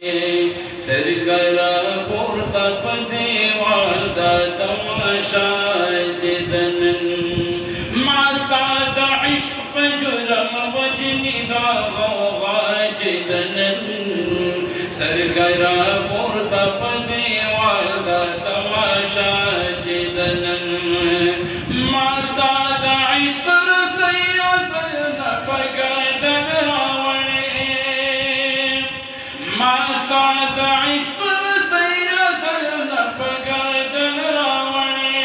सरकरा पुरसा पते वादा तमाशा जिदन मास्ता दा इश्क जुरम वजनी दा गौगा जिदन सरकरा पुरसा पते वादा तमाशा जिदन मास्ता दा इश्क रसैया सैदा पगदन रावणे मास्ता दा इश्क रसैया सैदा पगदन रावणे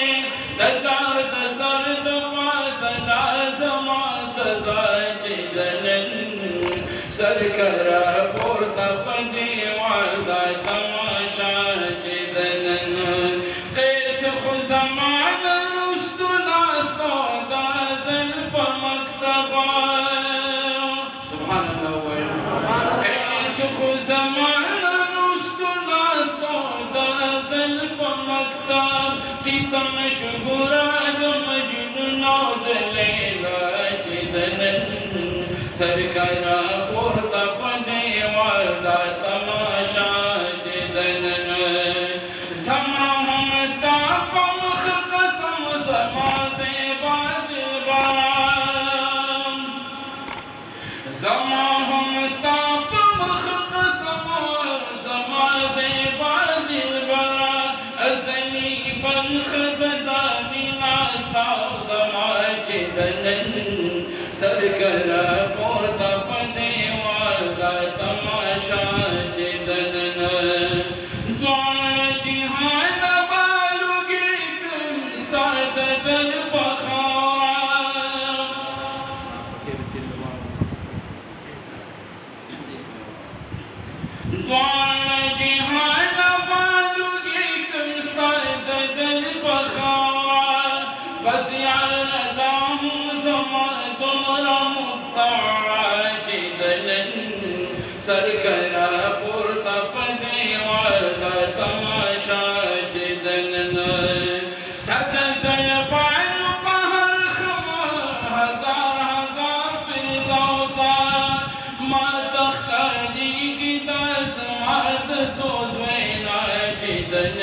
ददार दसर दमा सदा समा सजा जिदन सरकरा पुरता पते वादा तमाशा जिदन कैस खुजमान सुभान अल्लाह कैस खुजमान किस्म शुहुरा मजनून लैला जिदन सरकरा पुरता पते वादा तमाशा जिदन समा हम स्तापम कसम समा से बादबाम समा हम स्तापम कसम समा से बादबा अज़ली बन खदा बिना समा जिदन सरकरा पुरता पते वादा तमाशा जिदन द्वार जिहान बालुगे कुस्ताद दल पखारा द्वार जिहान बालुगे कुस्ताद दल पखारा बस यार दाहूं समा तुमरा मुत्ता जिदन सरकरा पुरता पते वादा तमाशा जिदन सद सयफाल कहर खमा हजार हजार फिरदौसा मा तख्ताली की दस मात सोज़वेना जिदन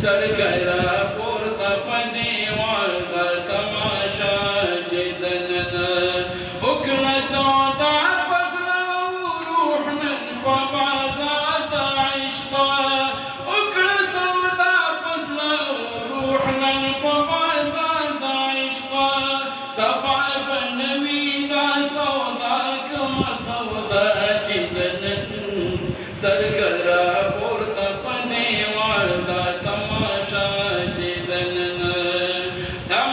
सरकरा पुरता पते वादा तमाशा जिदन हुक्म सौदा फसल रूहन पबाज़ात इश्क़ा हुक्म सौदा फसल रूहन पबाज़ात इश्क़ा सफ़ा बनवीदा सौदा कमा सौदा जिदन सरकरा पुरता पते वादा तमाशा जिदन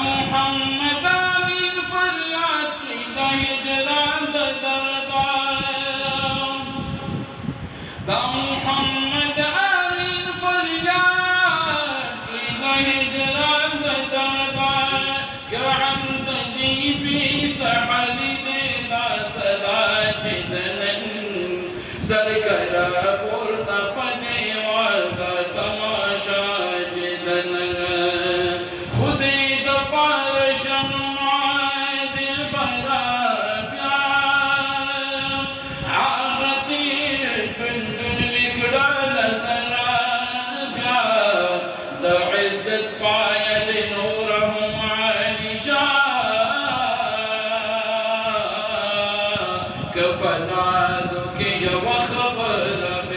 मोहम्मद आमीन फरियाद दा हिजरान दरदा मोहम्मद आमीन फरियाद दा हिजरान दरदा गम दी भी सहली देदा सदा जिदन सरकरा पुरता पते वादा तमाशा जिदन खुदे दपारशन दिल बरा प्यार आगतीर कुंदन विकड़ल सरा प्यार द इज्जत पायल नूरहुम आलिशा कपनाज़ के वखबर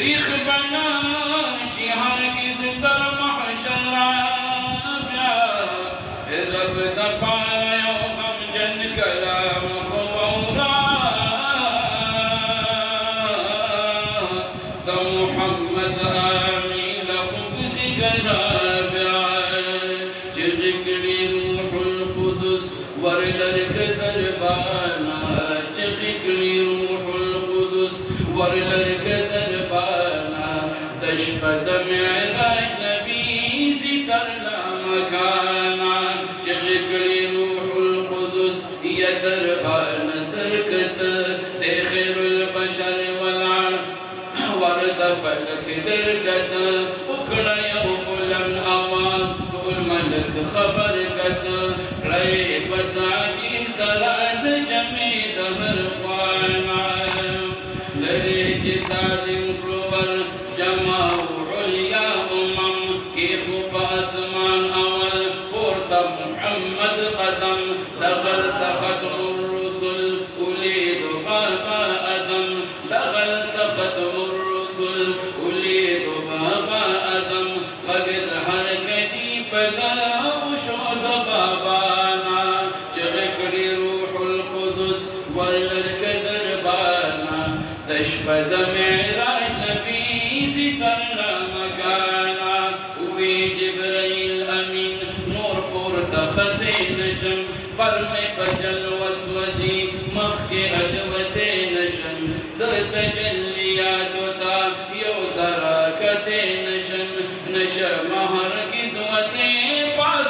تريخ بناشي هرگز در محشر بیا رب دفاع و غمجن کلام خبورا دا محمد آمین خبز گرابیا چغکلی روح القدس ورلرک دربانا چغکلی روح القدس ورلرک دربانا تشبد معراج نبی ستر لا مکانا چغکلی روح القدس یدربانا سرکت خیر البشر والعالم ورد فلك دركت وكلا يوم لم أوان طول ملك خبركت ريبت عدي صلاة جميد مرخوانا لريج سالم كروبر جماع عليا كيف بأسمان أول قرط محمد قدم لغلت ختم الرسل أوليد بابا أدم لغلت ختم الرسل أوليد بابا أدم قد حركتي فدا وشهد بابانا شغكري روح القدس وللك دربانا تشبد معراج نبي ستر لا مكانا وي جبريل أمين نور قرط خزين نجم برمي بجل وسوسي مخي أدوتي نجم زرت جليات وتا يوزراكتي نجم نجم هرگز وتي باس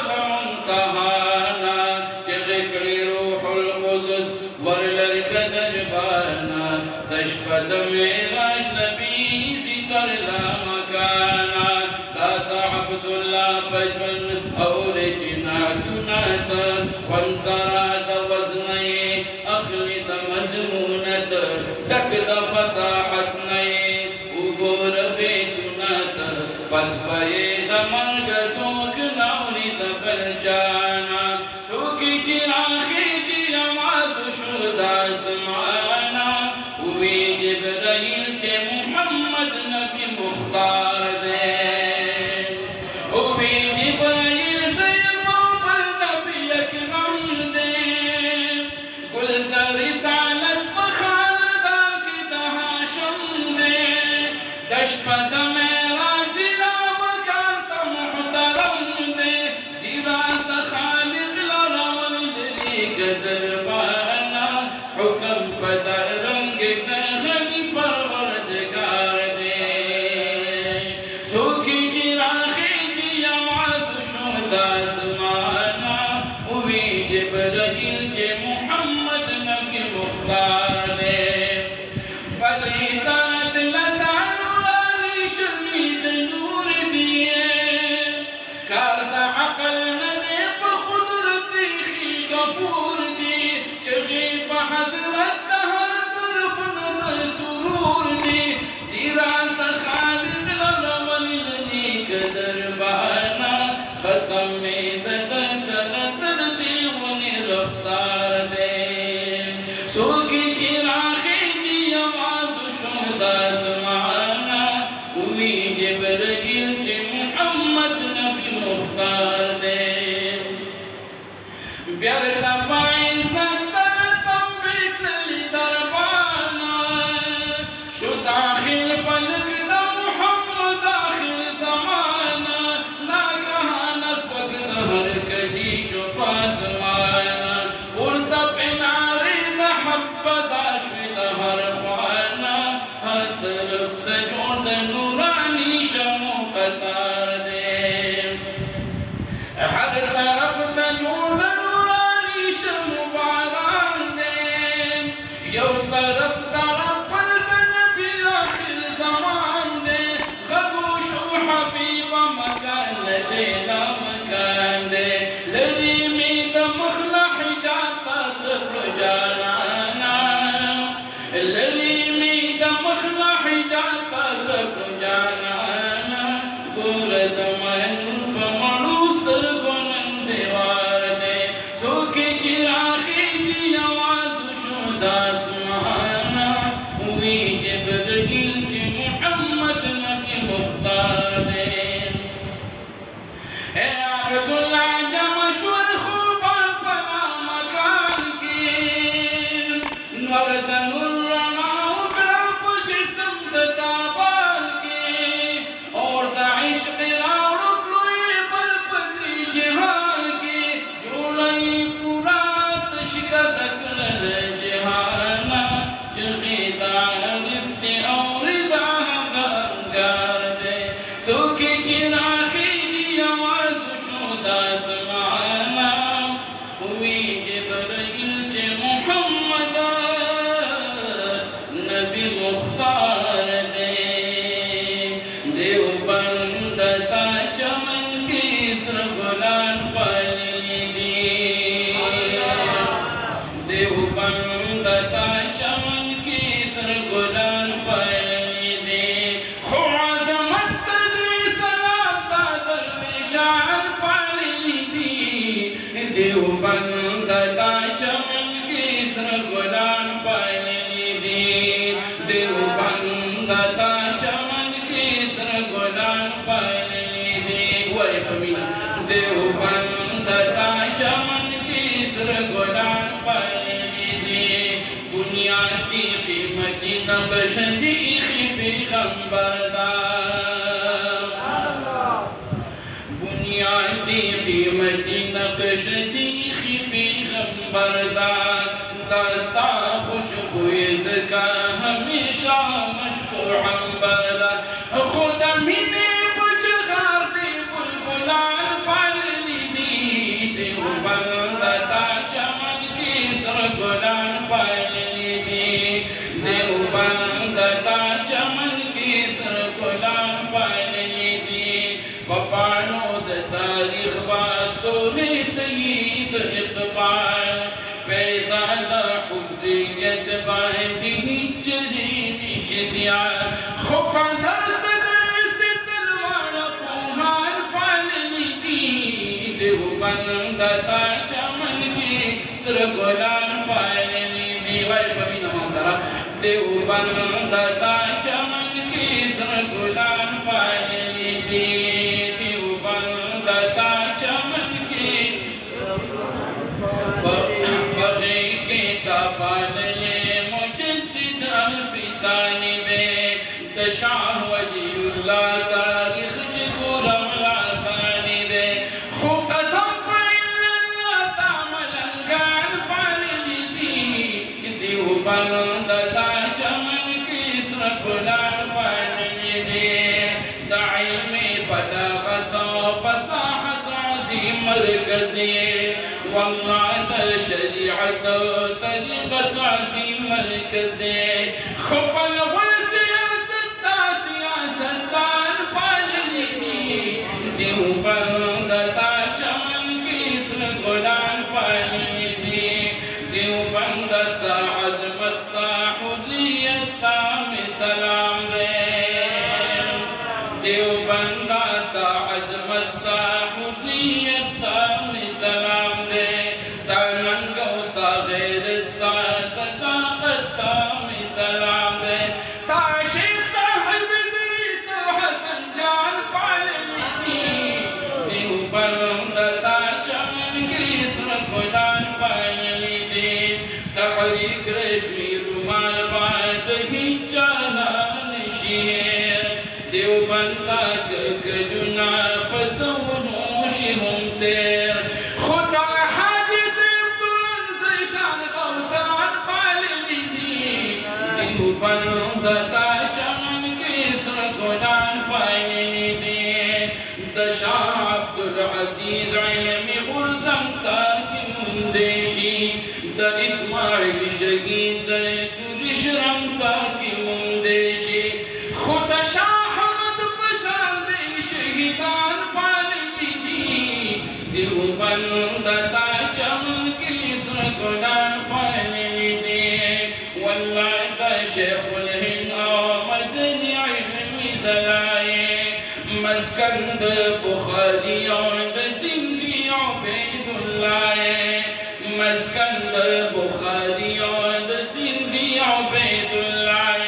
منتهانا جغكري روح القدس ورلرك دربانا تشبد معراج نبي ستر لا مكانا لا تعبد الله فجن أو رجنات وانسراد وزني أخلد مزمونة لكد فصاحتني وقور بيتنات بس بيت مرق سوق نوري دبلجانا سوقي جراخي جياماز شودا سمعانا وي جبريل جي محمد نبي مختار دين وي جبريل سيما بالنبي اكرم دين قلت رسالة مخالدك تهاشم دين تشبت معراج سلامك انت محترم دين سيرات خالق لرول ذريك دربانا حكم فدع رنگ غني پروردگار دين سوكي جراخي جياماز شهدا سمانا وي جبريل جي محمد نبي مختار دين بدريتات لسان والي شميد نور دين كارد عقل ندي بخضرت خي غفور دي جغيب حسرت دهر طرف نظر سرور دي سيرات خالق الأول لديك دربانا ختم ميدة سنتر دي وني رفتار دين سوكي جراخي جياماز شهدا سمعانا وي جبريل جي محمد نبي مختار دين بيرتا باين سنتم بيتلي دربانا شو داخل فلك دا محمد آخر زمانا ناقها نسبك ظهر كدي شو پاسمانا قلت بناري نحب داشوي ظهر خوانا هترف دجود نوراني شمو قطار دين هر طرف تجود نوراني شمو باران دين يو طرف طرف النبي آخر زمان دين خبوش وحبيبا مكان لدينا مكان دين لذي ميد مخلع حجاتا تبرجانا الذي ميد مخلع حجاتا تبرجانا قول زمان فمروس ترقن انتوار دي سوكي جراخي جياماز شهدا سمعانا وي جبريل جي محمد देवबंद ता चमन केसर गुलान पालने दे वरे पमीना देवबंद ता चमन केसर गुलान पालने दे बुनियादी कीमती नबश जीखी पैगंबरदार बुनियादी कीमती नबश जीखी पैगंबरदार दास्ता खुशबुए ज़का हमेशा मशहूर अंबरदार खुदा मिने पुचगार दे बुलबुलान पालनी दी देवबंद ता चमन केसर गुलान पालनी दी देवबंद ता चमन केसर गुलान पालनी दी पपानो द तारीख वास्तुरे सईद इकबाल पैदा लहुद्दियत बाहिह जजीनी शिसियार खुपा दस्त दस्त तलवार पुहार पालनी दी देवबंद ता चमन केसर गुलान पालनी दी वाई पवी नमाज दरा देवबंद ता चमन केसर गुलान पालनी दी देवबंद ता चमन के बग़े के तबादले मुजद्दिद अल्फ़िसानी दे दशाह वलीउल्लाह तारीख़ चिकुरम लासानी दे खूब कसम पइल्ला तामलंगान पालनी दी देवबंद ता चमन केसर गुलान पालनी दे दाइल में बलागत फसाहत अज़ीम मरकज़ी वल्लाह शरीअत तरीक़त अज़ीम मरकज़ी खुपल सियासतदान पालनी दी देवबंद ता चमन केसर गुलान पालनी दी देवबंद सा अज़मत सा हुर्रियत ताम सलाम दे देवबंद सा अज़मत सा हुर्रियत ताम सलाम दे तानंगो सा गैर सा सदाकत ताम सलाम दे ता शेख साहिब इदरीस हसन जान पालनी दी देवबंद ता चमन केसर गुलान पालनी दी तहरीक रेशमी रुमाल बात ही चालान शेर देवबंद ता गगना पसवनोश हम तेर खुदा हाजिस अब्दुल ज़ैशान गौसान पालनी दी देवबंद ता चमन केसर गुलान पालनी दी दशा अब्दुल अज़ीज़ इल्मी गुरज़म ताकि मुंदेशी द इस्माइल शहीद तुरिशरम ताकि मुंदेशी खुदा शाह हमद पशान दे शहीदान पालनी दी देवबंद ता चमन केसर गुलान पालनी दी वल्लाह ता शेखुल हिंद मदनी इल्मी ज़लाए मस्कंद बुखारी और सिंधी उबैदुल्लाह मस्कंद बुखारी और सिंधी उबैदुल्लाह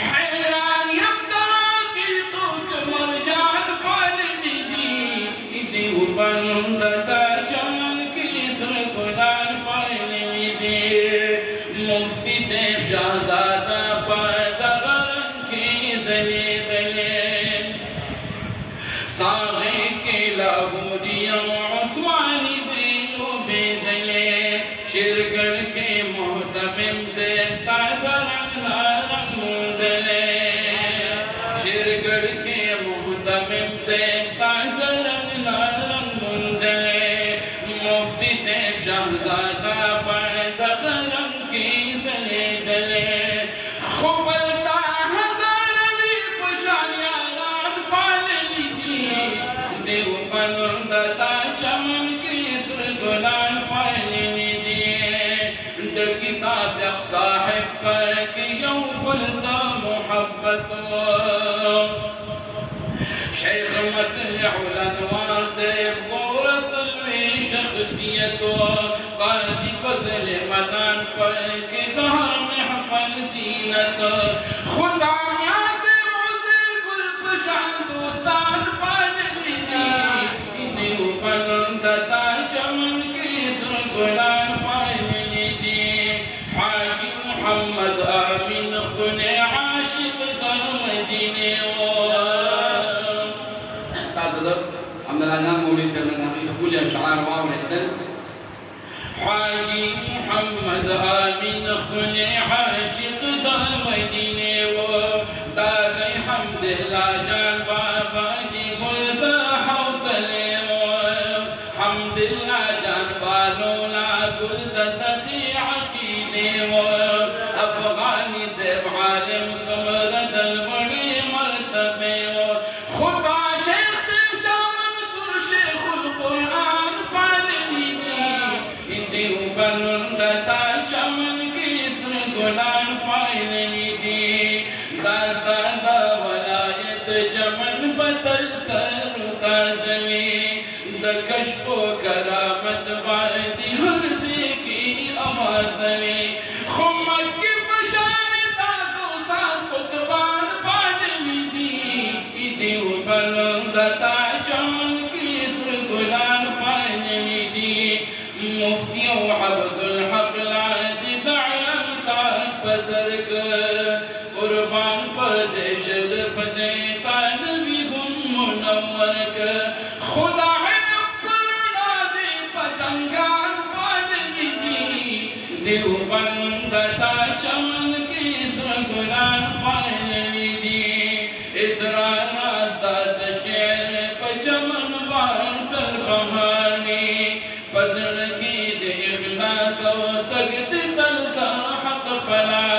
हैरान यब्दा दिलको मरजान पालनी दी देवबंद ता चमन केसर गुलान पालनी दी मुफ्ती से शहजादा पैदा गरम के ज़ले ज़ले सागे के लाहौरिया उस्मानी बेलो बेजले शिरगढ़ के मोहतमिम से साजरंग नारंग मुंजले शिरगढ़ के मोहतमिम से साजरंग नारंग मुंजले मुफ्ती से शहजादा पैदा गरम के ज़ले ज़ले खुबलता हज़ारवी पशानियारान पालनी दी देवबंद ता चमन केसर गुलान पालनी दी डकी साबिक़ साहिब के यौम बुलता मोहब्बत शेख मतलउल अनवार से रसूल में शख्सियत काज़ी फज़ल मदान पर के दहर में हफ़ल सीनत مولانا مولوی صاحب نے اسکول اشعار واوریدل حاجی محمد آمین خل عاشق دا مدینے و داغی حمداللہ جان بابا جی گلتا حوصلے و حمداللہ جان بالولا گلتا تقی عقیدے و افغانی سے عالم سمرد البڑی مرتبے و خدا شیخ سے شاہ منصور شیخ القرآن پالنی دی دیوبندتا چمن کی اسم گلان پالنی دی داستا دا ولایت چمن بطل ترکا زمین دا کشف و کرامت بادی حرزی کی آوازیں خمت کی پشان تاکو سان قطبان پالنی دی دیوبندتا چمن کی اسم گلان پالنی دی مفتی و عبدالحق لعدی دعیم تاک پسرک قربان پدشد فتح نبی هم منورک خدا کرنا دے پتنگان پالنی دی دیوبندتا چمن کی اسم گلان پالنی دی اسرا راستہ دشعر پچمن بانتر بہانی پزر کی دے اخلاص و تگد تلتا حق پلا